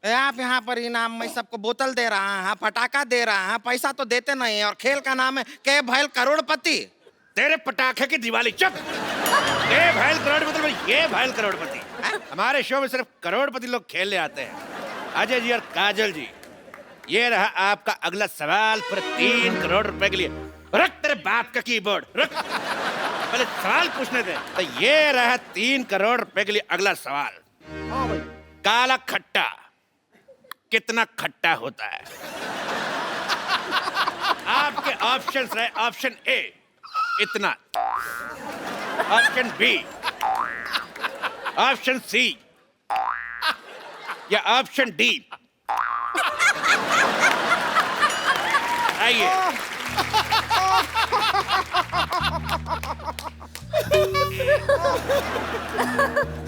आप यहाँ पर इनाम में सबको बोतल दे रहा है, पटाखा दे रहा है, पैसा तो देते नहीं है, और खेल का नाम है के भैल करोड़पति। तेरे पटाखे की दिवाली चुप। ये भैल करोड़पति, ये भैल करोड़पति। हमारे शो में सिर्फ करोड़पति लोग खेलने आते हैं। अजय जी और काजल जी, ये रहा आपका अगला सवाल पर 3 करोड़ रुपए के लिए। रख तेरे बाप का कीबोर्ड रख, पहले सवाल पूछने दे। तो ये रहा 3 करोड़ रुपए के लिए अगला सवाल। हाँ भाई। काला खट्टा कितना खट्टा होता है? आपके ऑप्शंस रहे, ऑप्शन ए इतना, ऑप्शन बी, ऑप्शन सी या ऑप्शन डी। आइए।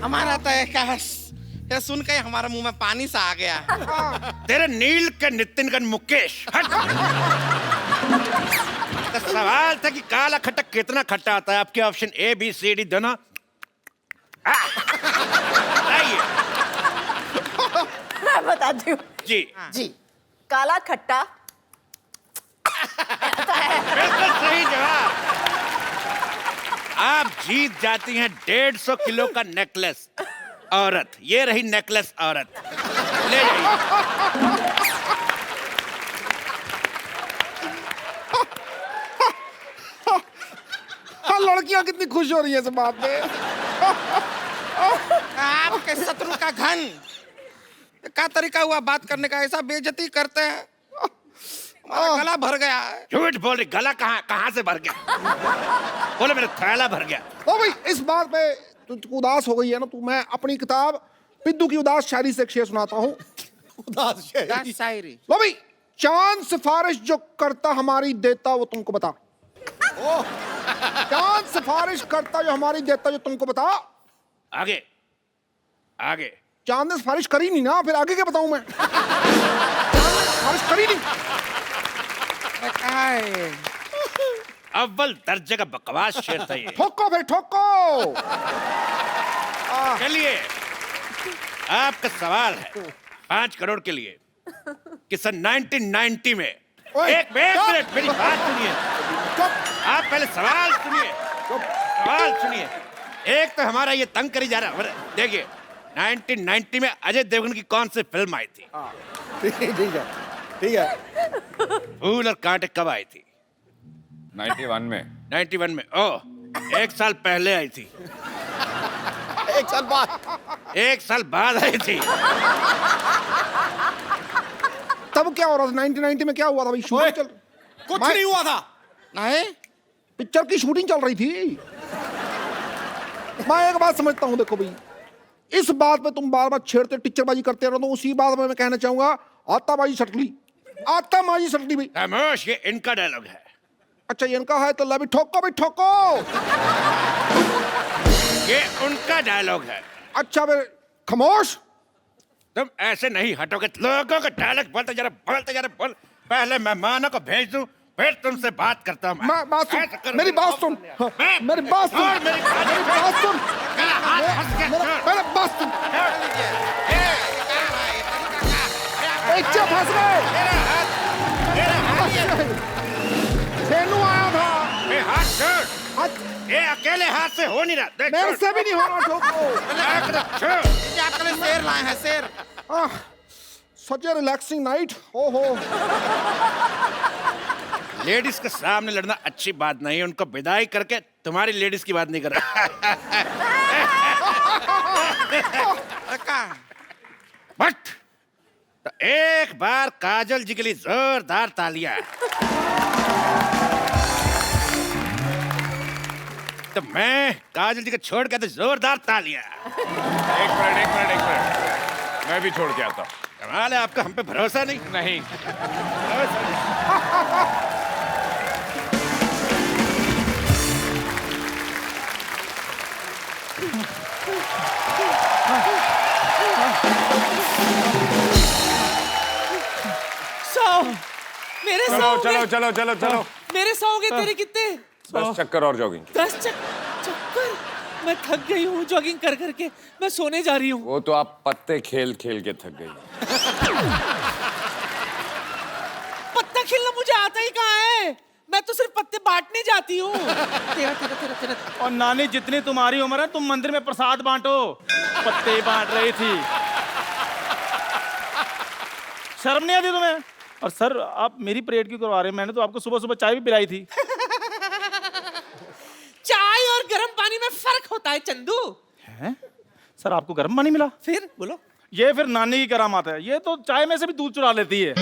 हमारा तो एक ये सुन के हमारे मुंह में पानी सा आ गया। तेरे नील के नितिन का मुकेश हट। तो सवाल था कि काला खट्टा कितना खट्टा आता है? आपके option A B C D दोनों। आइए। मैं बताती हूँ जी जी। काला खट्टा बिल्कुल सही जवाब। आप जीत जाती हैं 150 किलो का नेकलेस औरत। ये रही नेकलेस औरत, ले जाइए। हाँ, लड़कियां कितनी खुश हो रही है इस बात पे। आपके शत्रु का घन क्या तरीका हुआ बात करने का, ऐसा बेइज्जती करते हैं। हमारा गला भर गया है। झूठ बोल रही, गला कहाँ से भर गया? बोले मेरा थैला भर गया। ओ भाई, इस बात पे तू उदास हो गई है ना तू। मैं अपनी किताब पिद्दू की उदास शायरी से एक शेर सुनाता हूँ। उदास शायरी। शायरी। लो भाई, चांद सिफारिश जो करता हमारी देता वो तुमको बता। चांद सिफारिश करता जो हमारी देता जो तुमको बता। आगे आगे। चांद ने सिफारिश करी नहीं ना, फिर आगे क्या बताऊं मैं? सिफारिश करी नहीं। अव्वल दर्जे का बकवास शेर था ये। ठोको फिर ठोको। चलिए, आपका सवाल है 5 करोड़ के लिए कि सन 1990 में एक मिनट मेरी बात सुनिए। आप पहले सवाल सुनिए, सवाल सुनिए। एक तो हमारा ये तंग करी जा रहा है। देखिए, 1990 में अजय देवगन की कौन सी फिल्म आई थी? ठीक है। फूल और कांटे कब आई थी? 91 में। 91 में। ओह, 1 साल पहले आई थी। 1 साल बाद। 1 साल बाद आई थी। तब क्या हो रहा था 1990 में? क्या हुआ था भाई? शूटिंग चल, कुछ नहीं हुआ था। नहीं, पिक्चर की शूटिंग चल रही थी। मैं एक बात समझता हूँ, देखो भाई, इस बात पे तुम बार बार छेड़ते टीचरबाजी करते रहो, तो उसी बात में मैं कहना चाहूंगा, आताबाजी सटली, आताबाजी सटली भाई। खामोश, ये इनका डायलॉग है। अच्छा, ये इनका है तो ला भी ठोको भाई ठोको। ये उनका डायलॉग है। अच्छा फिर खामोश। तुम ऐसे नहीं हटोगे। लोगों का डायलॉग बोलते जा रहे बोल। पहले मेहमानों को भेज दूं, फिर तुमसे बात करता हूँ। मैं बात सुन, मेरी बात सुन, मेरी बात सुन, मेरी बात सुन, मेरी बात सुन। चुप, फंस गए। सेनू आया था। ये हाथ छोड़। ये अकेले हाथ से हो नहीं रहा। देख, मेरे से भी नहीं हो रहा। ठोको। छोड़। ये आपके लिए शेर लाए हैं, शेर। सच ए रिलैक्सिंग नाइट। ओहो, लेडीज के सामने लड़ना अच्छी बात नहीं है। उनको विदाई करके तुम्हारी लेडीज की बात नहीं कर रहा। बट तो एक बार काजल जी के लिए जोरदार तालियां। तो मैं काजल जी को छोड़ के तो जोरदार तालियां। एक मिनट, मैं भी छोड़ के आता हूँ। कमाल है, आपका हम पे भरोसा नहीं। नहीं। मेरे चलो सौ चलो चलो चलो चलो। मेरे 100 के तेरे कितने? 10 चक्कर और जॉगिंग। 10 चक्कर। मैं थक गई हूँ जॉगिंग कर करके, मैं सोने जा रही हूँ। वो तो आप पत्ते खेल खेल के थक गई। पत्ता खेलना मुझे आता ही कहाँ है, मैं तो सिर्फ पत्ते बांटने जाती हूँ। तेरा तेरा तेरा तेरा और नानी जितनी तुम्हारी उम्र है तुम मंदिर में प्रसाद बांटो, पत्ते बांट रही थी। शर्म नहीं आती तुम्हें? और सर आप मेरी परेड क्यों करवा रहे हैं? मैंने तो आपको सुबह सुबह चाय भी पिलाई थी। चाय और गर्म पानी में फर्क होता है चंदू। हैं? सर आपको गर्म पानी मिला? फिर बोलो। ये फिर नानी की करामात है, ये तो चाय में से भी दूध चुरा लेती है।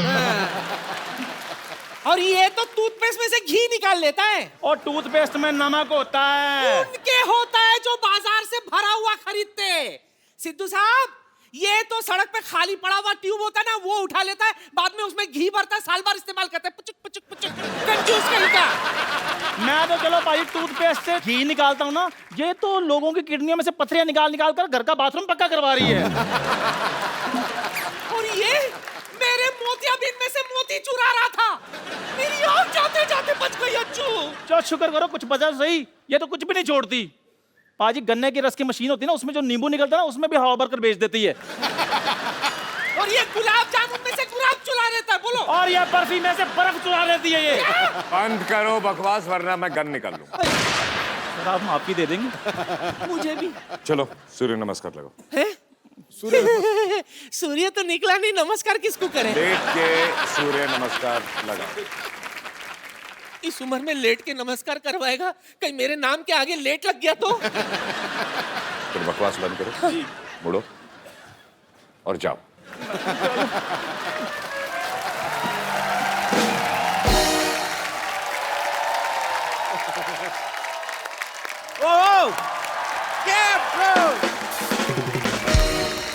और ये तो टूथपेस्ट में से घी निकाल लेता है। और टूथपेस्ट में नमक होता है। उनके होता है जो बाजार से भरा हुआ खरीदते। सिद्धू साहब, ये तो सड़क पे खाली पड़ा हुआ ट्यूब होता है ना, वो उठा लेता है, बाद में उसमें घी भरता है, साल भर इस्तेमाल करता है। पुचुक पुचुक पुचुक, कंजूस कहीं का। मैं तो चलो भाई टूथपेस्ट से घी निकालता हूँ ना, ये तो लोगों की किडनियों में से पथरियां निकाल निकाल कर घर का बाथरूम पक्का करवा रही है। और ये मेरे मोतियाबिंद में से मोती चुरा रहा था, मेरी आँख जाते जाते बच गई। अच्छू चलो शुक्र करो कुछ बचा सही, ये तो कुछ भी नहीं छोड़ती। पाजी गन्ने की रस की मशीन होती है ना, उसमें जो नींबू निकलता है ना, उसमें भी हवा भरकर बेच देती है। और ये गुलाब जामुन में से गुलाब चुरा लेता है। बोलो। और ये बर्फी में से बर्फ चुरा लेती है ये। बंद करो बकवास वरना मैं गन निकाल लूं। सर आप माफी दे देंगे? मुझे भी। चलो सूर्य नमस्कार लगाओ। है? सूर्य तो निकला नहीं, नमस्कार किसको करें? लेट के सूर्य नमस्कार लगाओ। इस उम्र में लेट के नमस्कार करवाएगा, कहीं मेरे नाम के आगे लेट लग गया तो? फिर बकवास बंद करो, मुड़ो और जाओ।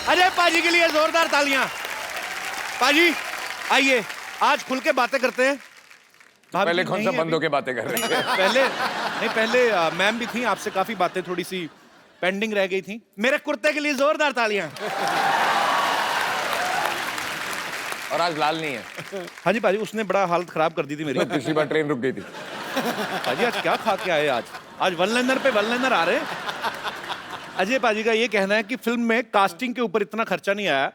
अजय पाजी के लिए जोरदार तालियां। पाजी आइए, आज खुल के बातें करते हैं। पहले कौन सा बंदों के बातें कर रहे थे? पहले मैम भी थी, आपसे काफी बातें थोड़ी सी पेंडिंग रह गई थी। मेरे कुर्ते के लिए जोरदार तालियां। और आज लाल नहीं है। हाँ जी पाजी, उसने बड़ा हालत खराब कर दी थी मेरी। पिछली बार ट्रेन रुक गई थी। पाजी आज क्या खा के आए? आज वन लाइनर पे वन लाइनर आ रहे हैं। अजय पाजी का ये कहना है कि फिल्म में कास्टिंग के ऊपर इतना खर्चा नहीं आया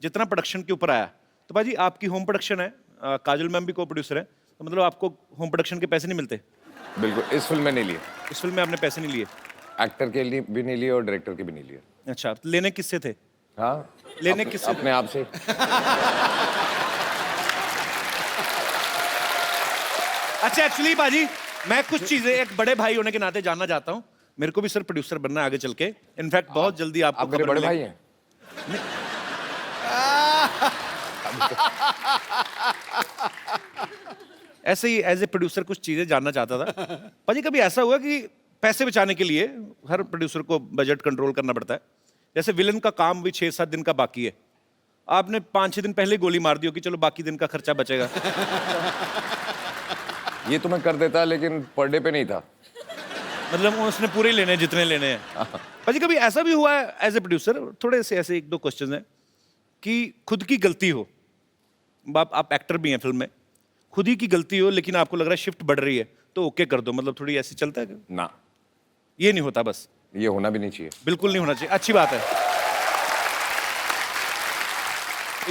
जितना प्रोडक्शन के ऊपर आया। तो पाजी आपकी होम प्रोडक्शन है, काजल मैम भी को प्रोड्यूसर है, तो मतलब आपको होम प्रोडक्शन के पैसे नहीं मिलते? बिल्कुल, इस फिल्म में नहीं लिए। इस फिल्म में आपने पैसे नहीं लिए? एक्टर के लिए भी नहीं लिए और डायरेक्टर के भी नहीं लिए। अच्छा, तो लेने किससे थे? हाँ, लेने किससे? अपने आप से। अच्छा एक्चुअली पाजी मैं कुछ चीजें एक बड़े भाई होने के नाते जानना चाहता हूँ। मेरे को भी सर प्रोड्यूसर बनना है आगे चल के। इनफैक्ट बहुत जल्दी आपको आप मेरे बड़े भाई हैं? ऐसे ही एज ए प्रोड्यूसर कुछ चीजें जानना चाहता था। पाजी कभी ऐसा हुआ कि पैसे बचाने के लिए हर प्रोड्यूसर को बजट कंट्रोल करना पड़ता है, जैसे विलन का काम भी 6-7 दिन का बाकी है, आपने 5-6 दिन पहले गोली मार दी हो कि चलो बाकी दिन का खर्चा बचेगा? ये तो मैं कर देता लेकिन पर डे पे नहीं था। मतलब उसने पूरे लेने हैं जितने लेने हैं। पाजी कभी ऐसा भी हुआ है एज ए प्रोड्यूसर, थोड़े से ऐसे 1-2 क्वेश्चन हैं, कि खुद की गलती हो, आप एक्टर भी हैं फिल्म में, खुद ही की गलती हो लेकिन आपको लग रहा है शिफ्ट बढ़ रही है तो ओके कर दो, मतलब थोड़ी ऐसी चलता है? ना, ये नहीं होता? बस ये होना भी नहीं चाहिए। बिल्कुल नहीं होना चाहिए, अच्छी बात है।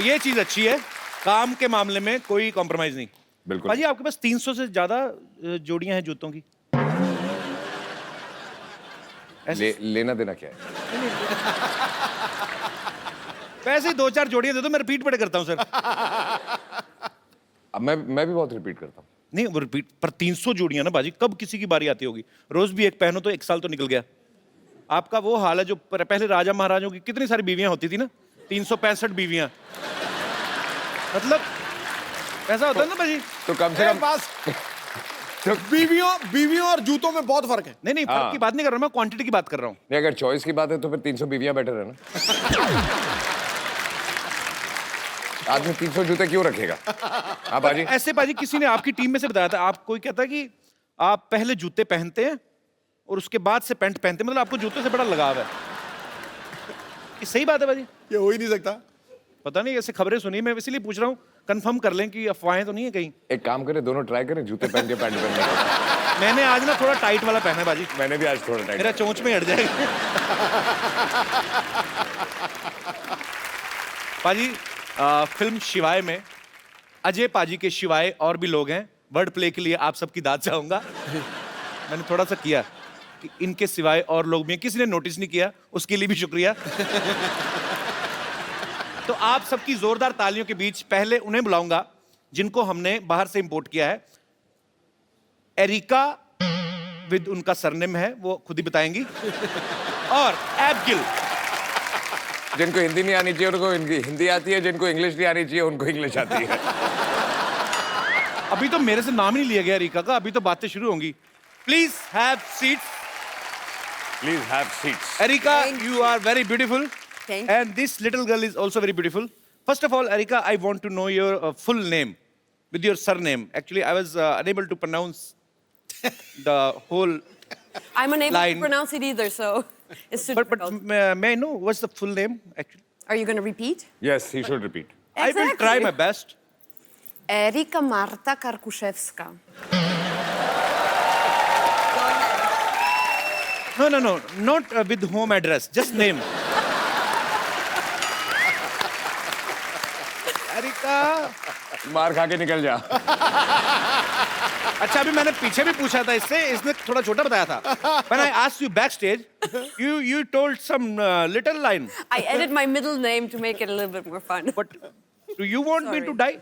ये चीज अच्छी है, काम के मामले में कोई कॉम्प्रोमाइज नहीं। बिल्कुल। पाजी आपके पास 300 से ज्यादा जोड़ियां हैं जूतों की। लेना देना क्या है? वैसे ही 2-4 जोड़ियां दे दो, मैं रिपीट बड़े करता हूं सर। अब मैं भी बहुत रिपीट करता हूँ। नहीं वो रिपीट पर 300 जोड़ियां ना बाजी, कब किसी की बारी आती होगी? रोज भी एक पहनो तो 1 साल तो निकल गया। आपका वो हाल है जो पहले राजा महाराजों की कितनी सारी बीवियां होती थी ना, 365 बीवियां, मतलब ऐसा होता है ना बाजी। तो कम से कम पास बीवियों और जूतों में बहुत फर्क है। नहीं फर्क की बात नहीं कर रहा मैं, क्वांटिटी की बात कर रहा हूँ। नहीं, अगर चॉइस की बात है तो फिर 300 बीवियां बेटर है ना। आदमी 300 जूते क्यों रखेगा? हाँ बाजी। ऐसे बाजी किसी ने आपकी टीम में से बताया था, आप कोई कहता है कि आप पहले जूते पहनते हैं और उसके बाद से पैंट पहनते हैं, मतलब आपको जूते से बड़ा लगाव है। ये सही बात है बाजी? ये हो ही नहीं सकता। पता नहीं, ऐसे खबरें सुनी, मैं इसीलिए पूछ रहा हूँ, कंफर्म कर लें कि अफवाहें तो नहीं है कहीं। एक काम करें, दोनों ट्राई करें, जूते पहन के पैंट पहन के। मैंने आज ना थोड़ा टाइट वाला पहना है बाजी, मैंने भी आज थोड़ा टाइम मेरा चोंच में हट जाएगा। पाजी फिल्म शिवाय में अजय पाजी के शिवाय और भी लोग हैं। वर्ड प्ले के लिए आप सबकी दाद चाहूंगा। मैंने थोड़ा सा किया कि इनके सिवाय और लोग भी हैं, किसी ने नोटिस नहीं किया, उसके लिए भी शुक्रिया। तो आप सबकी जोरदार तालियों के बीच पहले उन्हें बुलाऊंगा जिनको हमने बाहर से इंपोर्ट किया है। एरिका विद उनका सरनेम है, वो खुद ही बताएंगी, और एबगिल। जिनको हिंदी नहीं आनी चाहिए उनको हिंदी आती है, जिनको इंग्लिश नहीं आनी चाहिए उनको इंग्लिश आती है। अभी तो मेरे से नाम ही नहीं लिया गया एरिका का, अभी तो बातें शुरू होंगी। Please have seats. Please have seats. Erika, you are very beautiful. Thank you. And this little girl is also very beautiful. First of all, Erika, I want to know your full name with your surname. Actually, I was unable to pronounce the whole I'm unable line. to pronounce it either, so it's too But difficult. may I know what's the full name actually? Are you going to repeat? Yes, he should repeat. I will try my best. Erika Marta Karkuszewska. No, not with home address, just name. Erika. मार खा के निकल जा। अच्छा, अभी मैंने पीछे भी पूछा था इससे, इसने थोड़ा छोटा बताया था। When I asked you backstage, you told some little line. I added my middle name to make it a little bit more fun. But do you want me to die?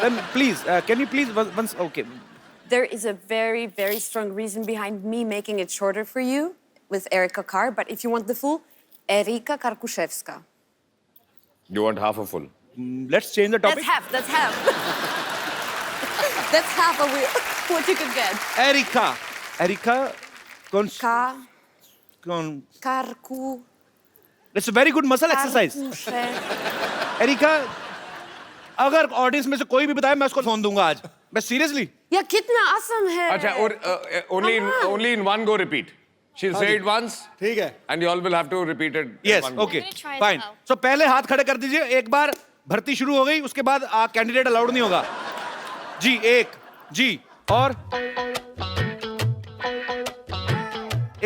Then please, can you please once? Okay. There is a very, very strong reason behind me making it shorter for you with Erika Kar, but if you want the full, Erika Karkuszewska. You want half a full? Let's change the topic. That's half. That's half of what you could get. Erika, Karku. it's a very good muscle exercise. Erika, अगर audience में से कोई भी बताए मैं उसको phone दूंगा आज। मैं सीरियसली। या कितना आसान है। अच्छा, और only in one go repeat. She'll say it once. ठीक है। And you all will have to repeat it. in Yes, one go. okay, I'm gonna try as fine. well. So पहले हाथ खड़े कर दीजिए। एक बार भर्ती शुरू हो गई, उसके बाद कैंडिडेट अलाउड नहीं होगा। जी एक, जी और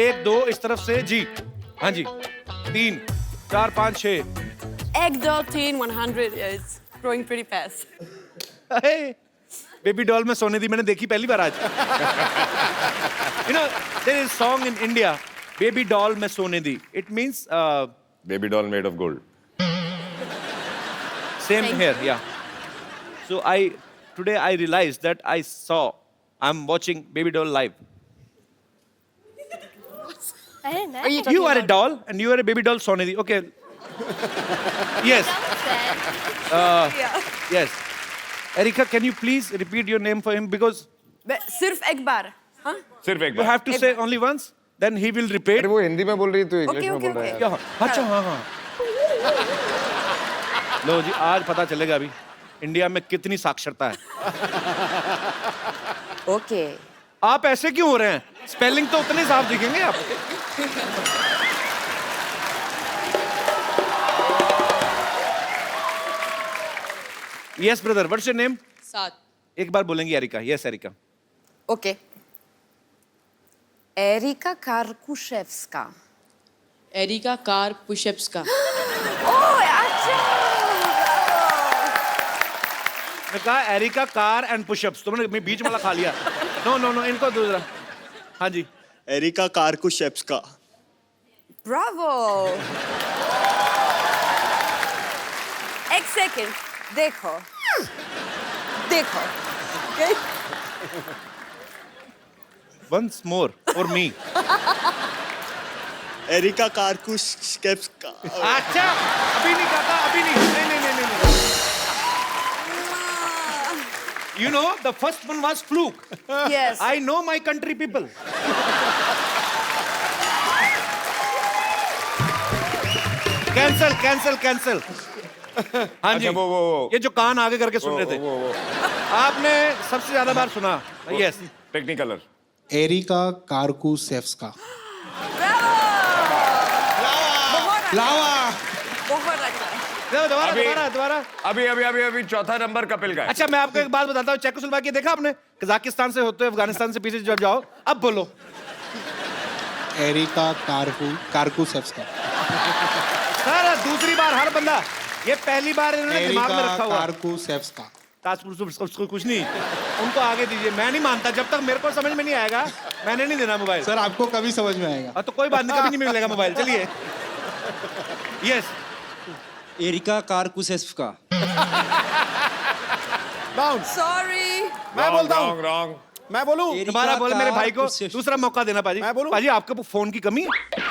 एक दो इस तरफ से जी, हाँ जी, 3 4 5 6। Egg doll teen 100 is growing pretty fast. Baby doll में सोने दी मैंने देखी पहली बार आज। You know, there is a song in India, Baby doll में सोने दी. It means Baby doll made of gold. same here, yeah. So today I realized that I'm watching Baby doll live. I didn't know. You are a doll and you are a baby doll सोने दी. Okay. Yes. Yes. Erika, can you please repeat your name for him because सिर्फ एक बार, हाँ? सिर्फ एक you bar. have to say only once, then he will repeat. अरे वो हिंदी में बोल रही है तो इंग्लिश Okay, में okay, बोल रहा है। okay. क्या? अच्छा, हाँ। लो जी, आज पता चलेगा अभी इंडिया में कितनी साक्षरता है। Okay. आप ऐसे क्यों हो रहे हैं? स्पेलिंग तो उतने साफ दिखेंगे आप। Yes, brother. What's your name? सात. एक बार बोलेंगी Erika. Yes, Erika. Okay. Erika Karkuszewska. Erika कार पुशअप्स का. Oh, अच्छा. मैं कहा एरिका कार एंड पुशअप्स, तुमने मैं बीच वाला खा लिया. नो इनको दूसरा. हाँ जी. Erika Karkuszewska. Bravo. एक सेकंड. देखो. Okay? Once more for me. Erika Karkuszewska. अच्छा, अभी नहीं कहता, अभी नहीं. नहीं. You know, the first one was fluke. Yes. I know my country people. Cancel. हाँ जी. अच्छा, वो। ये जो कान आगे करके सुन रहे थे. वो आपने सबसे ज्यादा बार सुना. Yes. Technicolor. Areca Karkuszewska. Bravo. बहुत लावा. बहुत अच्छा. दोबारा अभी- दोबारा दोबारा। अभी अभी अभी अभी चौथा नंबर कपिल का है। अच्छा मैं आपको एक बात बताता हूँ, चेकोस्लोवाकिया देखा आपने? कजाकिस्तान से होते हुए अफगानिस्तान से पीछे जब जाओ, अब बोलो। एरिका कार्कुशेव्स्का। सर दूसरी बार हर बंदा, ये पहली बार इन्होंने दिमाग में एरिका रखा हुआ। कार्कुशेव्स्का। उसको कुछ नहीं, उनको आगे दीजिए। मैं नहीं मानता, जब तक मेरे को समझ में नहीं आएगा मैंने नहीं देना मोबाइल। सर आपको कभी समझ में आएगा। तो कोई बात नहीं, कभी नहीं मिलेगा मोबाइल। चलिए यस। एरिका कार्कुशेव्स्का। डाउन। Sorry. मैं बोलता हूँ। Wrong wrong. मैं बोलूँ। दोबारा बोले मेरे भाई को, कार्कुशेव्स्का। दूसरा मौका देना पाजी। मैं बोलूं? पाजी आपके फोन की कमी है।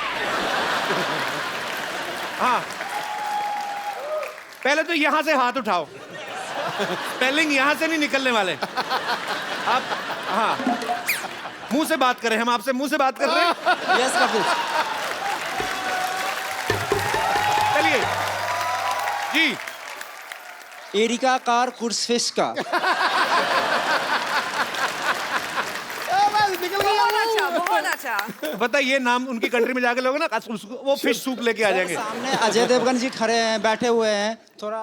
हाँ पहले तो यहां से हाथ उठाओ, स्पेलिंग यहां से नहीं निकलने वाले आप। हाँ मुंह से बात करें, हम आपसे मुंह से बात कर रहे हैं। यस कपिल। चलिए जी। एरिका कार्कुशेव्स्का। बहुत अच्छा, बहुत अच्छा। पता है ये नाम उनकी कंट्री में जाके लोग ना वो फिश सूप लेके आ जाएंगे। सामने अजय देवगन जी खड़े हैं, बैठे हुए हैं, थोड़ा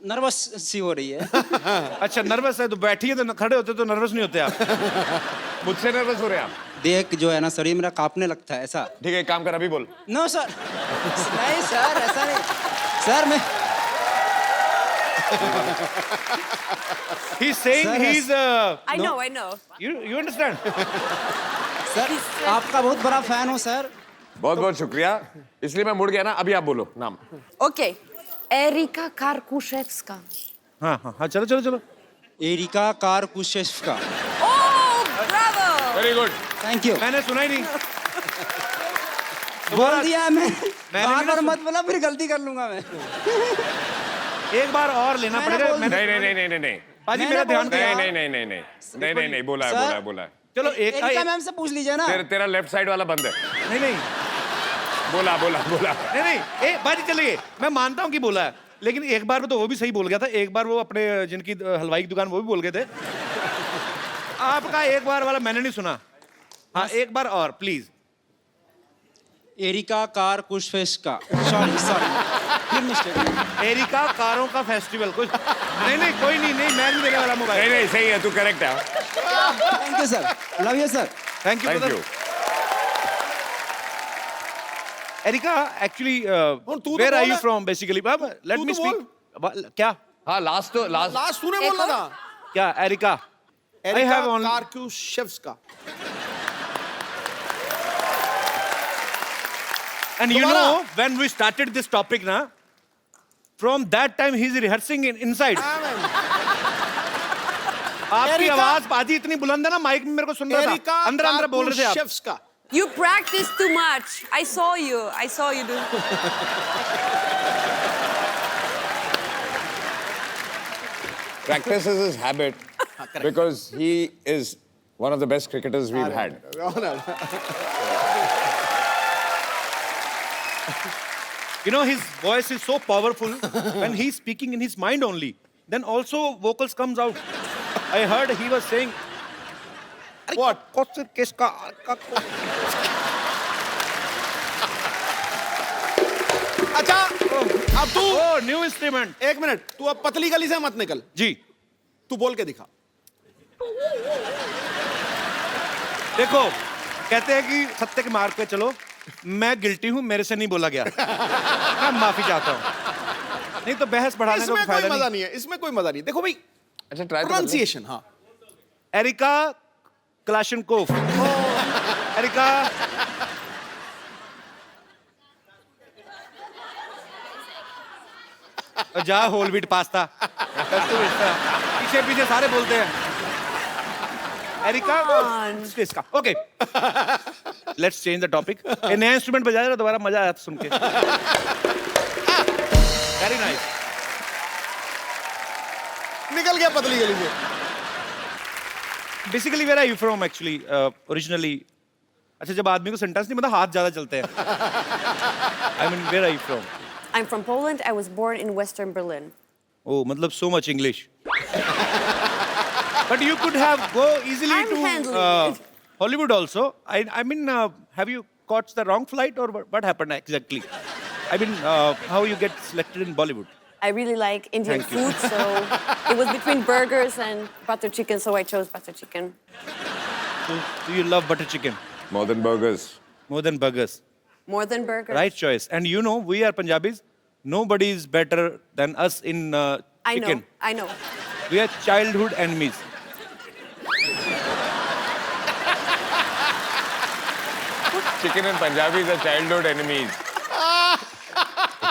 नर्वस सी हो रही है। अच्छा नर्वस है तो बैठिए, तो खड़े होते तो नर्वस नहीं होते आप। मुझसे नर्वस हो रहे हैं आप? देख जो है ना शरीर मेरा कांपने लगता है ऐसा। ठीक है, एक काम कर, अभी बोल। No sir. नहीं सर ऐसा नहीं सर। मैं He's saying Sir, he's I know, I know. you understand? Sir आपका बहुत बड़ा फैन हूँ सर। बहुत बहुत शुक्रिया, इसलिए मैं मुड़ गया ना। अभी आप बोलो नाम। Okay. Erika Karkushevska. हाँ हाँ हाँ चलो चलो चलो। Erika Karkuszewska. Oh, bravo. Very good. Thank you. मैंने सुना ही नहीं। बोल दिया मैं। मैंने बार भी बार ना मत बोला, फिर गलती कर लूंगा मैं। एक बार और लेना मैंने पड़ेगा। बोल- नहीं नहीं नहीं नहीं नहीं नहीं पाजी मैंने मेरा ध्यान बोल दिया। दिया। नहीं नहीं नहीं नहीं नहीं नहीं नहीं बोला है, सर। बोला है, बोला है। चलो एक एरिका मैम से पूछ लीजिए ना। तेरा लेफ्ट साइड वाला बंद है। नहीं नहीं बोला बोला बोला। नहीं नहीं बाजी चलिए, मैं मानता हूँ कि बोला है, लेकिन एक बार में तो वो भी सही बोल गया था। एक बार वो अपने जिनकी हलवाई की दुकान वो भी बोल गए थे। आपका एक बार वाला मैंने नहीं सुना। हाँ एक बार और प्लीज। एरिका कार्कुशेव्स्का। सॉरी सॉरी, फिर मिस्टेक। एरिका कारों का फेस्टिवल कुछ नहीं नहीं कोई नहीं नहीं मैं नहीं देने वाला नहीं मोबाइल। नहीं सही है, तू करेक्ट है। Thank you sir, love you sir. Thank you thank you. Erika actually तू तो वेयर आर बोल यू है। From basically? Let to me तो स्पीक। क्या हाँ लास्ट तो लास्ट। लास्ट तूने बोलना था। क्या Erika? I Erika have only- Karkuszewska. And you दोबारा। know, when we started this topic, na, from that time he's rehearsing inside. आपकी एरिका- आवाज पाजी इतनी बुलंद है ना, माइक में मेरे को सुन रहा एरिका था। अंदर अंदर बोल रहे थे आप। कार्कुशेव्स्का। You practice too much. I saw you. I saw you do. Practice is his habit because he is one of the best cricketers we've had. You know, his voice is so powerful when he's speaking in his mind only. Then also vocals comes out. I heard he was saying, What? अच्छा अब तू Oh, new instrument. एक minute, तू अब पतली गली से मत निकल, जी तू बोल के दिखा। देखो, कहते हैं कि सत्य के मार्ग पे चलो। मैं गिल्टी हूं, मेरे से नहीं बोला गया। मैं माफी चाहता हूं। नहीं तो बहस बढ़ाने का इसमें कोई कोई फायदा मजा नहीं। नहीं है, इसमें कोई मजा नहीं। देखो भाई, अच्छा ट्राई तो कर ले। प्रोनाउंसिएशन। हाँ एरिका क्लाशनकोफ। एरिका जा होल व्हीट पास्ता। पीछे पीछे सारे बोलते हैं एरिका इसका। Okay let's change the topic. ये नया इंस्ट्रूमेंट बजा रहा, दोबारा मजा आया सुन के। Very nice. निकल गया पतली गली से। Basically where are you from actually originally? अच्छा जब आदमी को सेंटेंस नहीं मतलब हाथ ज्यादा चलते हैं। I mean where are you from? I'm from Poland. I was born in Western Berlin. Oh, मतलब so much English. But you could have go easily I'm to handling it. Hollywood also. I mean, have you caught the wrong flight or what happened exactly? I mean, how you get selected in Bollywood? I really like Indian food, so it was between burgers and butter chicken, so I chose butter chicken. So you love butter chicken More than burgers. more than burgers. More than burgers. Right choice. And you know, we are Punjabis. Nobody is better than us in chicken. I know. We are childhood enemies. Chicken and Punjabis are childhood enemies.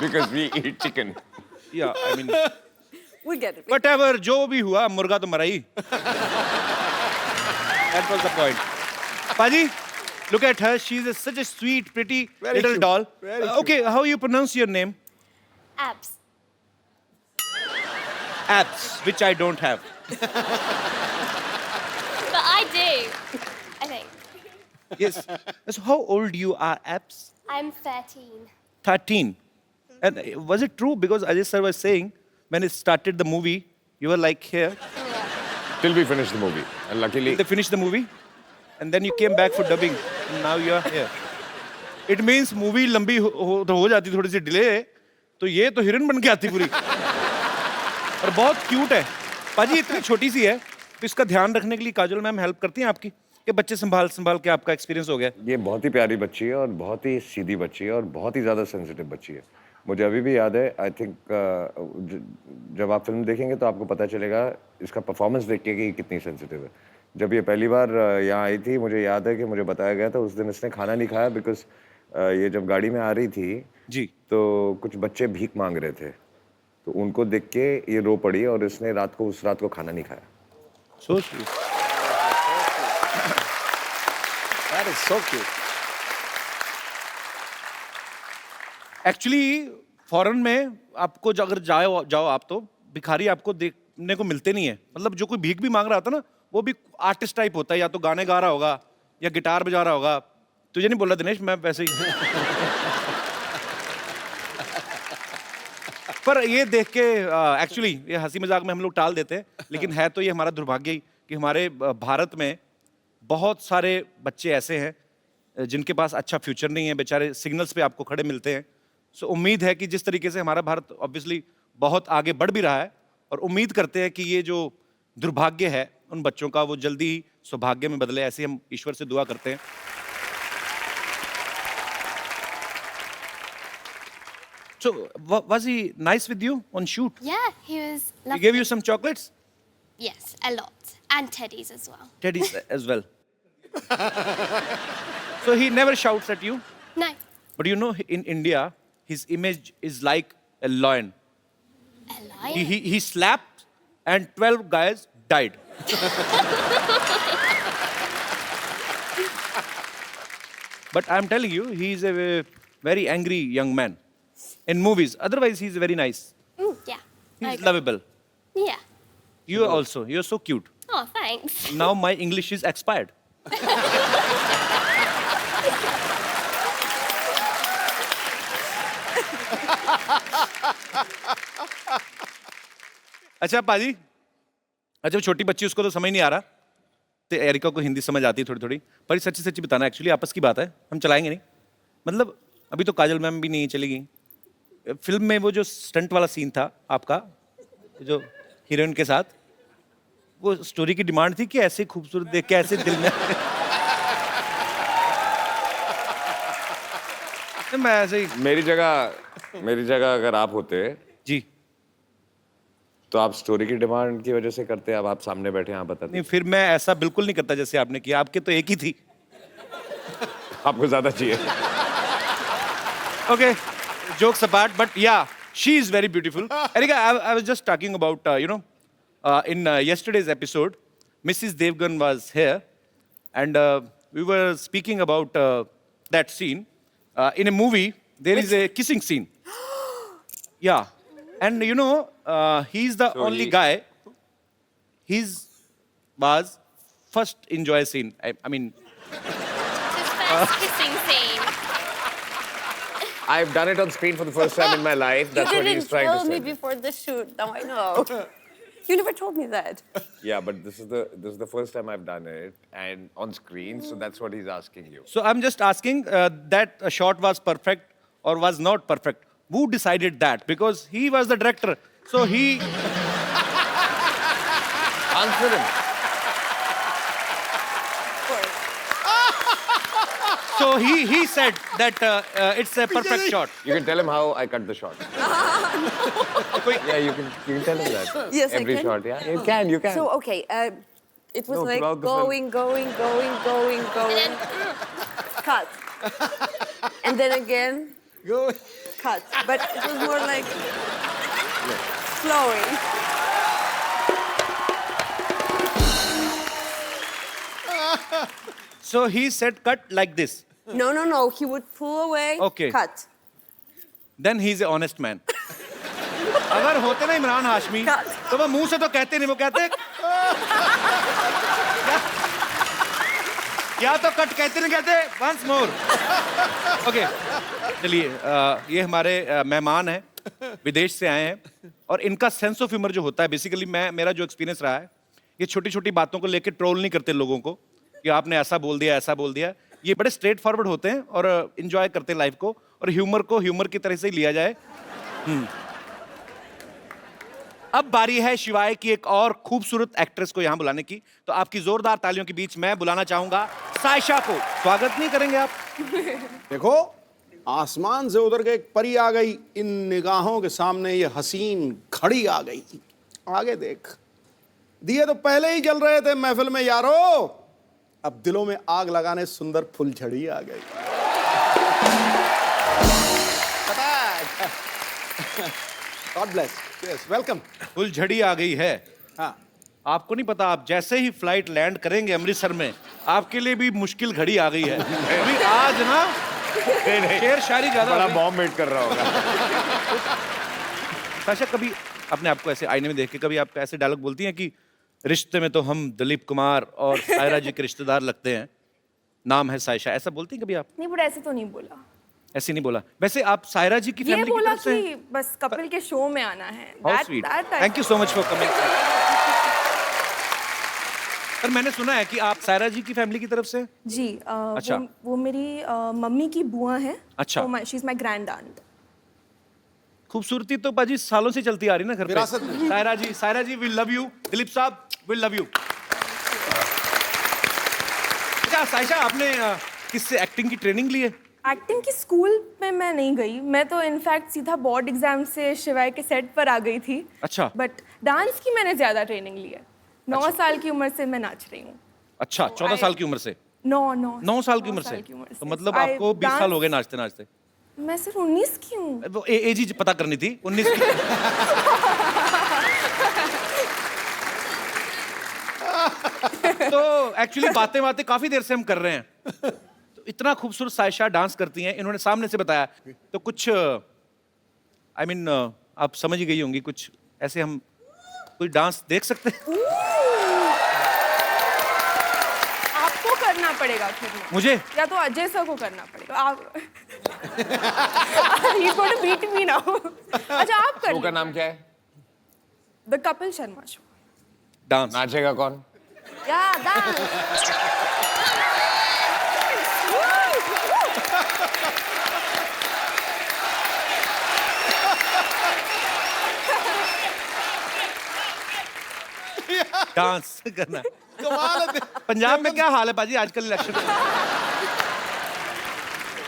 Because we eat chicken. Yeah, I mean, We get it. whatever, जो भी हुआ, मुर्गा तो मरा ही. That was the point. Paji, look at her. She's such a sweet, pretty little cute. doll. Very cute. Okay, how you pronounce your name? Abs. Abs, which I don't have. But I do. I think. Yes. So how old you are, Abs? I'm 13. 13. And was it true? Because Ajay sir was saying, when it started the movie, you were like here. Till we finish the movie. And luckily, They finished the movie. And then you came back for dubbing. And now you are here. It means movie लंबी हो जाती थोड़ी सी delay तो ये तो हिरन बन के आती पूरी और बहुत क्यूट है पाजी इतनी छोटी सी है तो इसका ध्यान रखने के लिए काजल मैम हेल्प करती हैं आपकी कि बच्चे संभाल के आपका एक्सपीरियंस हो गया ये बहुत ही प्यारी बच्ची है और बहुत ही सीधी बच्ची है और बहुत ही ज़्यादा सेंसिटिव बच्ची है मुझे अभी भी याद है आई थिंक जब आप फिल्म देखेंगे तो आपको पता चलेगा इसका परफॉर्मेंस देख के कि ये कितनी सेंसिटिव है जब ये पहली बार यहाँ आई थी मुझे याद है कि मुझे बताया गया था उस दिन इसने खाना नहीं खाया बिकॉज ये जब गाड़ी में आ रही थी जी तो कुछ बच्चे भीख मांग रहे थे तो उनको देख के ये रो पड़ी और इसने उस रात को खाना नहीं खाया so sweet That is so cute. Actually foreign में आपको अगर जाओ आप तो भिखारी आपको देखने को मिलते नहीं है मतलब जो कोई भीख भी मांग रहा था ना वो भी आर्टिस्ट टाइप होता है या तो गाने गा रहा होगा या गिटार बजा रहा होगा तुझे नहीं बोला दिनेश मैं वैसे ही पर ये देख के एक्चुअली ये हंसी मजाक में हम लोग टाल देते हैं लेकिन है तो ये हमारा दुर्भाग्य ही कि हमारे भारत में बहुत सारे बच्चे ऐसे हैं जिनके पास अच्छा फ्यूचर नहीं है बेचारे सिग्नल्स पे आपको खड़े मिलते हैं सो उम्मीद है कि जिस तरीके से हमारा भारत ऑब्वियसली बहुत आगे बढ़ भी रहा है और उम्मीद करते हैं कि ये जो दुर्भाग्य है उन बच्चों का वो जल्दी ही सौभाग्य में बदले ऐसे हम ईश्वर से दुआ करते हैं So, was he nice with you on shoot? Yeah, he was lovely. He gave you some chocolates? Yes, a lot. And teddies as well. Teddies as well. So he never shouts at you? No. But you know, in India, his image is like a lion. A lion? He slapped and 12 guys died. But I'm telling you, he's a very angry young man. In movies, otherwise he's very nice. Yeah. He's lovable. Yeah. You also, you're so cute. Oh, thanks. Now my English is expired. अच्छा पाजी अच्छा छोटी बच्ची उसको तो समझ नहीं आ रहा तो एरिका को हिंदी समझ आती है थोड़ी थोड़ी पर ये सच्ची सच्ची बताना एक्चुअली आपस की बात है हम चलाएंगे नहीं मतलब अभी तो काजल मैम भी नहीं चलेगी फिल्म में वो जो स्टंट वाला सीन था आपका जो हीरोइन के साथ वो स्टोरी की डिमांड थी कि ऐसे खूबसूरत देख के ऐसे दिल में मैं ऐसे ही मेरी जगह अगर आप होते जी तो आप स्टोरी की डिमांड की वजह से करते अब आप सामने बैठे आप बताते नहीं फिर मैं ऐसा बिल्कुल नहीं करता जैसे आपने किया आपके तो एक ही थी आपको ज्यादा चाहिए Okay, jokes apart, but yeah, she is very beautiful. Erika, I was just talking about, in yesterday's episode, Mrs. Devgan was here, and we were speaking about that scene. In a movie, there is a kissing scene. Yeah, and he's the only guy. His was first enjoy scene. I mean. His first kissing scene. I've done it on screen for the first time in my life. That's You what he's didn't trying to tell me say. before the shoot. Now I know. You never told me that. Yeah, but this is the first time I've done it and on screen, so that's what he's asking you. So I'm just asking that a shot was perfect or was not perfect Who decided that? Because he was the director. So he Answer him. he said that it's a perfect shot. You can tell him how I cut the shot. Yeah, you can tell him that. Yes, I Every can. shot, yeah. You can. So, okay, it was No, like throughout the film. going, cut. And then again, cut. But it was more like flowing. So he said cut like this. No. He would pull away, Okay. cut. Then he's an honest man. अगर होते ना इमरान हाशमी तो वो मुंह से तो कहते नहीं, वो कहते या तो कट कहते नहीं कहते वंस मोर. ओके चलिए ये हमारे मेहमान हैं, विदेश से आए हैं और इनका सेंस ऑफ ह्यूमर जो होता है बेसिकली मेरा जो एक्सपीरियंस रहा है, ये छोटी छोटी बातों को लेकर ट्रोल नहीं करते लोगों को कि आपने ऐसा बोल दिया. ये बड़े स्ट्रेट फॉरवर्ड होते हैं और एंजॉय करते हैं लाइफ को और ह्यूमर को ह्यूमर की तरह से ही लिया जाए. अब बारी है शिवाय की एक और खूबसूरत एक्ट्रेस को यहाँ बुलाने की. तो आपकी जोरदार तालियों के बीच मैं बुलाना चाहूंगा सायशा को. स्वागत नहीं करेंगे आप? देखो, आसमान से उतर के एक परी आ गई, इन निगाहों के सामने ये हसीन घड़ी आ गई. आगे देख, दिए तो पहले ही जल रहे थे महफिल में यारो, अब दिलों में आग लगाने सुंदर फुलझड़ी आ गई. God bless. Yes, welcome. फुलझड़ी आ गई है. हाँ. आपको नहीं पता, आप जैसे ही फ्लाइट लैंड करेंगे अमृतसर में, आपके लिए भी मुश्किल घड़ी आ गई है. अभी आज ना शेर शायरी ज्यादा बड़ा बॉम्ब वेट कर रहा होगा. सायशा, कभी अपने आप को ऐसे आईने में देख के कभी आप ऐसे डायलॉग बोलती हैं कि रिश्ते में तो हम दिलीप कुमार और सायरा जी के रिश्तेदार लगते हैं, नाम है सायशा, ऐसा बोलती हैं कभी आप? नहीं, बट ऐसे तो नहीं बोला. ऐसे नहीं बोला. वैसे आप सायरा जी की ये फैमिली की बोला तरफ से? कि बस कपिल के शो में आना है. How sweet. Thank you so much for coming. पर मैंने सुना है कि आप सायरा जी की फैमिली की तरफ से? जी. अच्छा. वो मेरी मम्मी की बुआ है. अच्छा. She is my grand aunt. खूबसूरती तो पाजी सालों से चलती आ रही ना घर पे. विरासत में. सायरा जी वी लव यू. दिलीप साहब वी लव यू. क्या सायशा, आपने किससे एक्टिंग की ट्रेनिंग ली है? एक्टिंग की स्कूल में मैं नहीं गई. मैं तो इनफैक्ट सीधा बोर्ड एग्जाम से शिवाय के सेट पर आ गई थी. अच्छा. बट डांस की मैंने ज्यादा ट्रेनिंग ली है. 9 साल की उम्र से मैं नाच रही हूँ. अच्छा, 14 साल की उम्र से? 9 साल की उम्र से. तो मतलब आपको 20 साल हो गए नाचते नाचते? मैं सिर्फ 19 की हूँ. वो एज ही पता करनी थी. 19 की. तो एक्चुअली बातें काफी देर से हम कर रहे हैं. तो इतना खूबसूरत सायशा डांस करती हैं, इन्होंने सामने से बताया. तो कुछ I mean, आप समझ ही गई होंगी, कुछ ऐसे हम कोई डांस देख सकते हैं? आपको करना पड़ेगा फिर. मुझे या तो अजय सर को करना पड़ेगा. आप He's going to beat me now. अच्छा, आप कर. शो का नाम क्या है? The Kapil Sharma show. Dance. नाचेगा कौन? या डांस. डांस करना. कमाल है. पंजाब में क्या हाल है पाजी आजकल इलेक्शन में?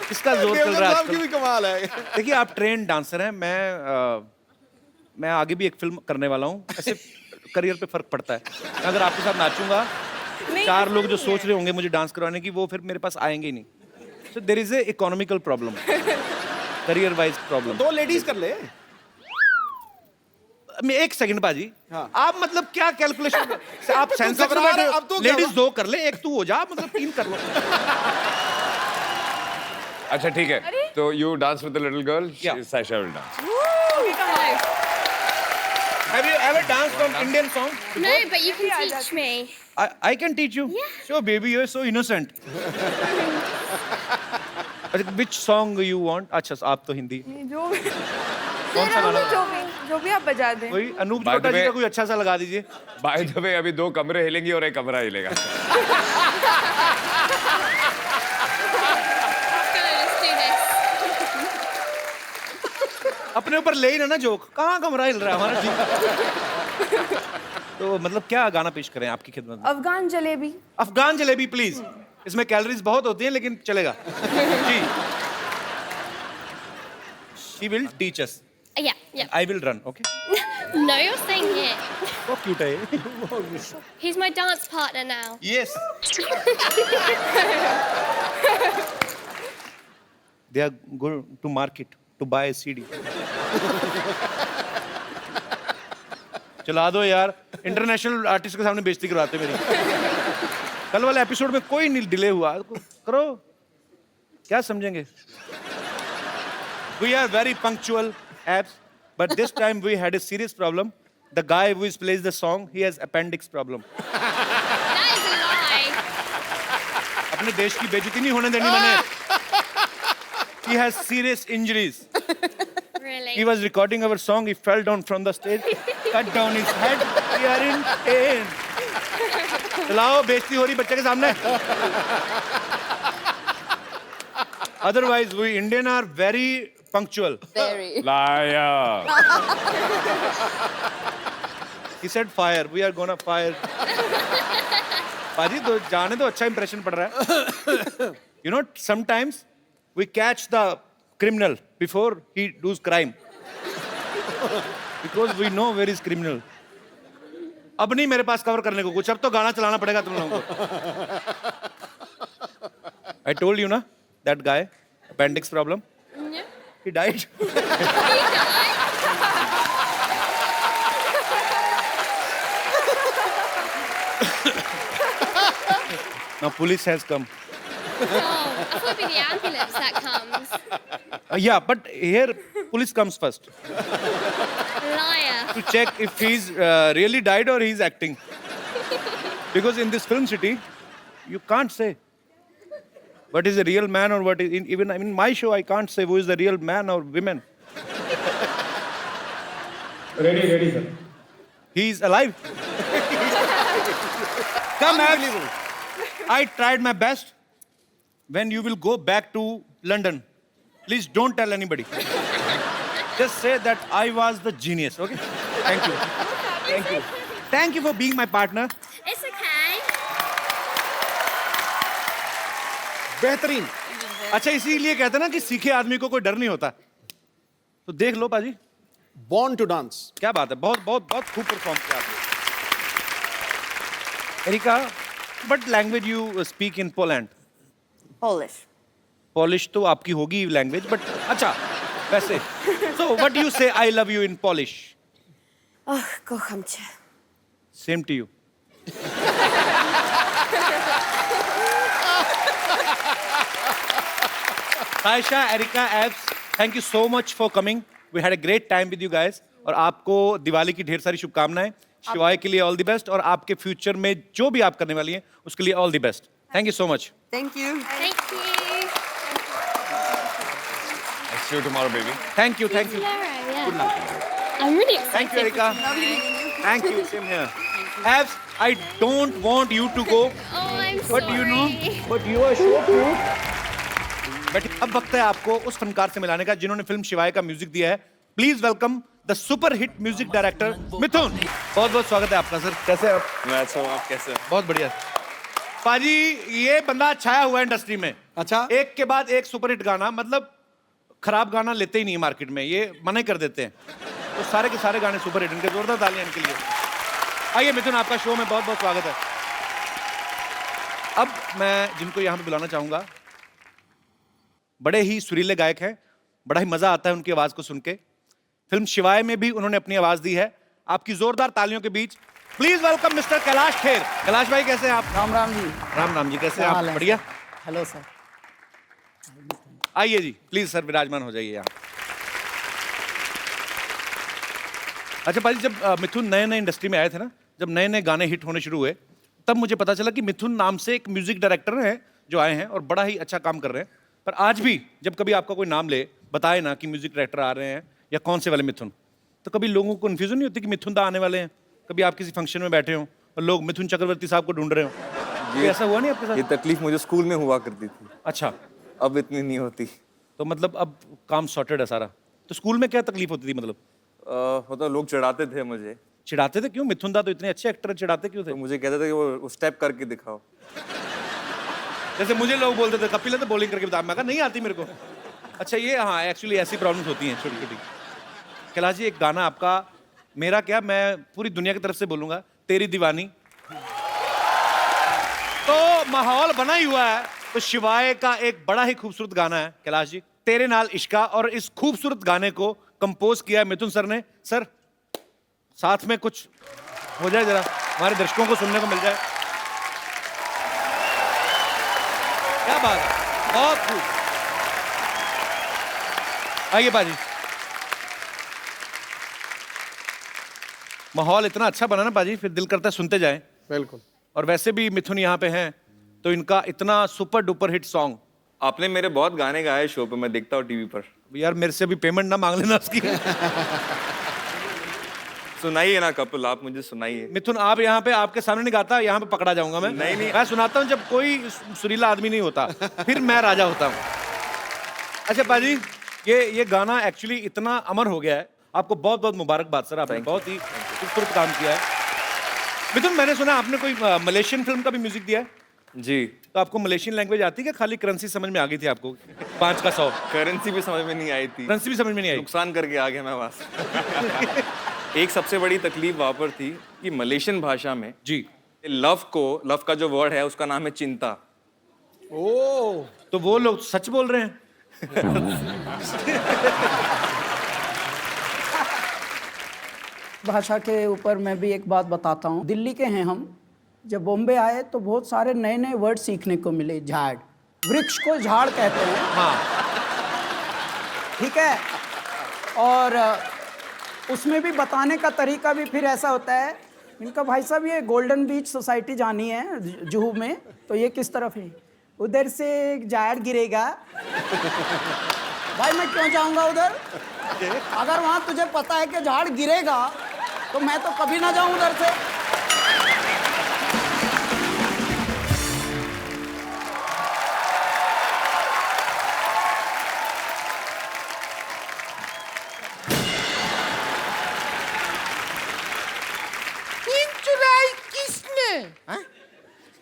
किसका जोर चल रहा है साहब की भी आजकल? कमाल है. देखिए, आप ट्रेन डांसर हैं. मैं आगे भी एक फिल्म करने वाला हूँ. ऐसे करियर पे फर्क पड़ता है. अगर आपके साथ नाचूंगा, 4 लोग जो सोच रहे होंगे मुझे डांस करवाने की, वो फिर मेरे पास आएंगे ही नहीं. So there is a economical problem, career wise problem. 2 ladies कर ले. एक सेकंड बाजी. हाँ. आप मतलब क्या कैलकुलेशन, आप सेंस ऑफ घबरा रहे, अब तो क्या लेडीज हुआ? 2 कर ले, एक तू हो जा, मतलब 3 कर लो. अच्छा ठीक है. तो you dance with the little girl. Yeah. Saisha will dance. Have you ever danced from Indian song? No, but you can teach me. I can teach you. Yeah. Sure, baby, you're so innocent. Which song you want? अच्छा, आप तो हिंदी. जो कौन सा गाना? जो भी आप बजा दें. कोई Anoop By the Chopra ji way- का कोई अच्छा सा लगा दीजिए. By the way, अभी 2 कमरे हिलेंगे और 1 कमरा हिलेगा. Let's do this. अपने ऊपर ले ही ना जोक, कहाँ कमरा हिल रहा है हमारा जी। तो मतलब क्या गाना पेश करें आपकी खिदमत में? अफगान जलेबी। अफगान जलेबी प्लीज। इसमें कैलोरीज बहुत होती हैं लेकिन चलेगा जी। She will teach us. Yeah, yeah. I will run, okay? No, you're staying here. बहुत cute है ये। He's my dance partner now. Yes. They are going to market to buy a CD. चला दो यार, इंटरनेशनल आर्टिस्ट के सामने बेइज्जती करवाते मेरी। कल वाले एपिसोड में कोई नहीं डिले हुआ, करो, क्या समझेंगे? We are very punctual, abs, but this time we had a serious problem. The guy who plays the song, he has appendix problem. That is a lie. अपने देश की बेइज्जती नहीं होने देनी मैंने। He has serious injuries. Really? He was recording our song. He fell down from the stage, cut down his head. We are in pain. चलाओ, बेइज्जती हो रही बच्चे के सामने। Otherwise, we Indian are very punctual. Very. Liar. He said fire. We are gonna fire. पाजी तो जाने तो अच्छा impression पड़ रहा है। You know, sometimes we catch the criminal before he does crime. Because we know where is criminal. अब नहीं मेरे पास कवर करने को कुछ, अब तो गाना चलाना पड़ेगा तुम लोगों को। I told you ना, that guy, appendix problem. Yeah. He died. Now police has come. Oh, I thought it'd be the ambulance that comes. Yeah, but here police comes first Liar. to check if he's really died or he's acting. Because in this film city, you can't say what is a real man or what is even in my show I can't say who is the real man or women. Ready, sir. He is alive. Come, Abs. I tried my best. When you will go back to London, please don't tell anybody. Just say that I was the genius, okay? Thank you. Thank you. Thank you for being my partner. It's okay. बेहतरीन। अच्छा, इसीलिए कहते हैं ना कि सीखे आदमी को कोई डर नहीं होता। तो देख लो पाजी। Born to dance. क्या बात है, बहुत बहुत बहुत खूब परफॉर्म किया आपने। Erika, what language you speak in Poland? Polish. Polish तो आपकी होगी लैंग्वेज, बट अच्छा वैसे। So what do you say I love you in Polish? Oh, kocham cię. Same to you. Taisha, Erika, Abs, thank you so much for coming. We had a great time with you guys. और आपको दिवाली की ढेर सारी शुभकामनाएं। शिवाय के लिए all the best और आपके फ्यूचर में जो भी आप करने वाली हैं उसके लिए all the best. Thank you so much. Thank you. Thank you. I'll see you tomorrow, baby. Thank you, thank you. Tomorrow, yeah. I'm really excited. Thank you, Erika. Thank you. Same here. Abs, I don't want you to go, Oh, I'm but sorry. you know, but you are so cute. But अब वक्त है आपको उस फनकार से मिलाने का जिन्होंने film शिवाय का म्यूजिक दिया है। Please welcome the super hit music director Mithoon. बहुत बहुत स्वागत है आपका सर। कैसे हैं आप? मैं अच्छा हूँ, आप कैसे? बहुत बढ़िया। पाजी, ये बंदा छाया हुआ है इंडस्ट्री में। अच्छा। एक के बाद एक सुपर हिट गाना, मतलब खराब गाना लेते ही नहीं मार्केट में, ये मना ही कर देते हैं। तो सारे के सारे गाने सुपर हिट, इनके जोरदार तालियां इनके लिए। आइए मिथुन, आपका शो में बहुत बहुत स्वागत है। अब मैं जिनको यहाँ पे बुलाना चाहूंगा, बड़े ही सुरीले गायक हैं, बड़ा ही मजा आता है उनकी आवाज को सुन के। फिल्म शिवाय में भी उन्होंने अपनी आवाज दी है। आपकी जोरदार तालियों के बीच please welcome mister Kailash Kher. Kailash भाई कैसे हैं आप? राम राम जी। राम राम जी, कैसे हैं आप? बढ़िया। Hello sir. आइए जी, प्लीज सर विराजमान हो जाइए यहाँ। अच्छा भाई, जब मिथुन नए नए इंडस्ट्री में आए थे ना, जब नए नए गाने हिट होने शुरू हुए, तब मुझे पता चला कि मिथुन नाम से एक म्यूजिक डायरेक्टर हैं जो आए हैं और बड़ा ही अच्छा काम कर रहे हैं। पर आज भी जब कभी आपका कोई नाम ले, बताए ना कि म्यूजिक डायरेक्टर आ रहे हैं या कौन से वाले मिथुन, तो कभी लोगों को कन्फ्यूजन नहीं होती कि मिथुन दा आने वाले हैं? कभी आप किसी फंक्शन में बैठे हो और लोग मिथुन चक्रवर्ती साहब को ढूंढ रहे हो, ये ऐसा हुआ नहीं आपके साथ? ये तकलीफ मुझे स्कूल में हुआ करती थी, अच्छा, अब इतनी नहीं होती। तो मतलब अब काम सॉर्टेड है सारा। तो स्कूल में क्या तकलीफ होती थी मतलब? मतलब लोग चिढ़ाते थे मुझे, चिढ़ाते थे क्यों? मिथुन दा तो इतने अच्छे एक्टर, चिढ़ाते क्यों थे? तो मुझे कहते थे कि वो स्टेप करके दिखाओ। जैसे मुझे लोग बोलते थे कपिल तो बॉलिंग करके बता, मैं कहा नहीं आती मेरे को। अच्छा ये हाँ एक्चुअली ऐसी प्रॉब्लम्स होती हैं छोटी छोटी। कैलाश जी एक गाना आपका, मेरा क्या, मैं पूरी दुनिया की तरफ से बोलूंगा, तेरी दीवानी। तो माहौल बना ही हुआ है, तो शिवाय का एक बड़ा ही खूबसूरत गाना है कैलाश जी, तेरे नाल इश्का, और इस खूबसूरत गाने को कंपोज किया मिथुन सर ने। सर साथ में कुछ हो जाए जरा, हमारे दर्शकों को सुनने को मिल जाए। क्या बात है, बहुत खूब। आइए बाजी। माहौल इतना अच्छा बना ना बाजी, फिर दिल करता है सुनते जाएं। बिल्कुल। और वैसे भी मिथुन यहाँ पे हैं, तो इनका इतना सुपर डुपर हिट सॉन्ग। आपने मेरे बहुत गाने गाए शो पे, मैं देखता हूँ टीवी पर। यार मेरे से भी पेमेंट ना मांग लेना उसकी। सुनाइए ना कपिल, आप मुझे सुनाइए। मिथुन आप यहाँ पे, आपके सामने नहीं गाता, यहाँ पे पकड़ा जाऊंगा मैं। नहीं नहीं, मैं सुनाता हूँ जब कोई सुरीला आदमी नहीं होता, फिर मैं राजा होता हूँ। अच्छा पाजी, ये गाना एक्चुअली इतना अमर हो गया है, आपको बहुत बहुत मुबारकबाद सर, आपने बहुत ही खूबसूरत काम किया है। मिथुन मैंने सुना आपने कोई मलेशियन फिल्म का भी म्यूजिक दिया है? जी। तो आपको मलेशियन लैंग्वेज आती है क्या, खाली करेंसी समझ में आ गई थी आपको? 5 का 100 करेंसी भी समझ में नहीं आई थी। करेंसी भी समझ में नहीं आई? नुकसान करके आ गया मैं वहां से। एक सबसे बड़ी तकलीफ वहां पर थी कि मलेशियन भाषा में जी लव का जो वर्ड है उसका नाम है चिंता। ओ, तो वो लोग सच बोल रहे हैं। भाषा के ऊपर मैं भी एक बात बताता हूँ। दिल्ली के हैं हम, जब बॉम्बे आए तो बहुत सारे नए नए वर्ड सीखने को मिले। झाड़, वृक्ष को झाड़ कहते हैं। हाँ ठीक है, और उसमें भी बताने का तरीका भी फिर ऐसा होता है। इनका भाई साहब ये गोल्डन बीच सोसाइटी जानी है जुहू में, तो ये किस तरफ है? उधर से झाड़ गिरेगा। भाई मैं क्यों जाऊंगा उधर? अगर वहां तुझे पता है कि झाड़ गिरेगा तो मैं तो कभी ना जाऊं उधर से।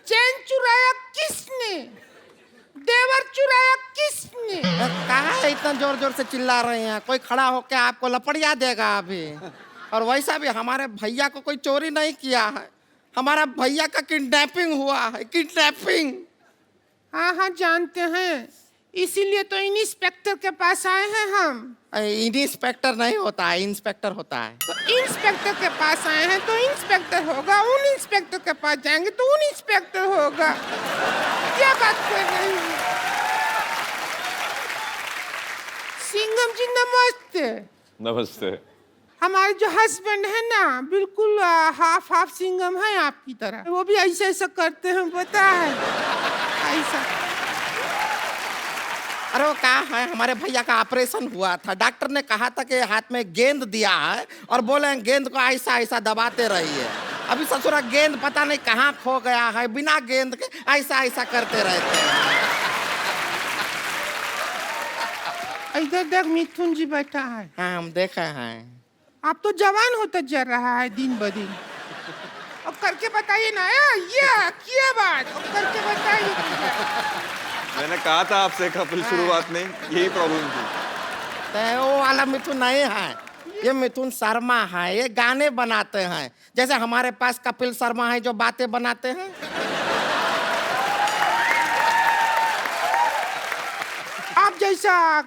चैन चुराया किसने? देवर चुराया किसने? कहाँ है इतना जोर जोर से चिल्ला रहे हैं? कोई खड़ा होके आपको लपड़िया देगा अभी। और वैसा भी हमारे भैया को कोई चोरी नहीं किया है, हमारा भैया का किडनैपिंग हुआ है, किडनैपिंग। हाँ हाँ जानते हैं, इसीलिए तो इंस्पेक्टर के पास आए हैं हम। इंस्पेक्टर नहीं होता है, इंस्पेक्टर होता है। तो इंस्पेक्टर के पास आए हैं तो इंस्पेक्टर होगा, उन इंस्पेक्टर के पास जाएंगे तो उन इंस्पेक्टर होगा। क्या बात कर रहे हैं? सिंघम जी नमस्ते। नमस्ते। हमारे जो हस्बैंड है ना, बिल्कुल हाफ हाफ सिंघम है आपकी तरह। वो भी ऐसा ऐसा करते हैं, पता है ऐसा। अरे वो क्या है, हमारे भैया का ऑपरेशन हुआ था, डॉक्टर ने कहा था कि हाथ में गेंद दिया है और बोले गेंद को ऐसा ऐसा दबाते रहिए। अभी ससुरा गेंद पता नहीं कहाँ खो गया है, बिना गेंद के ऐसा ऐसा करते रहते हैं। इधर देख मिथुन जी बैठा है। हाँ हम देखे हैं। आप तो जवान होता जा रहा है दिन ब दिन। अब करके बताइए ना, ये क्या बात, अब करके बताइए। मैंने कहा था आपसे कपिल शुरुआत में यही प्रॉब्लम थी। तो वो वाला मिथुन नहीं है, ये मिथुन शर्मा है, ये गाने बनाते हैं। जैसे हमारे पास कपिल शर्मा है जो बातें बनाते हैं। आप जैसा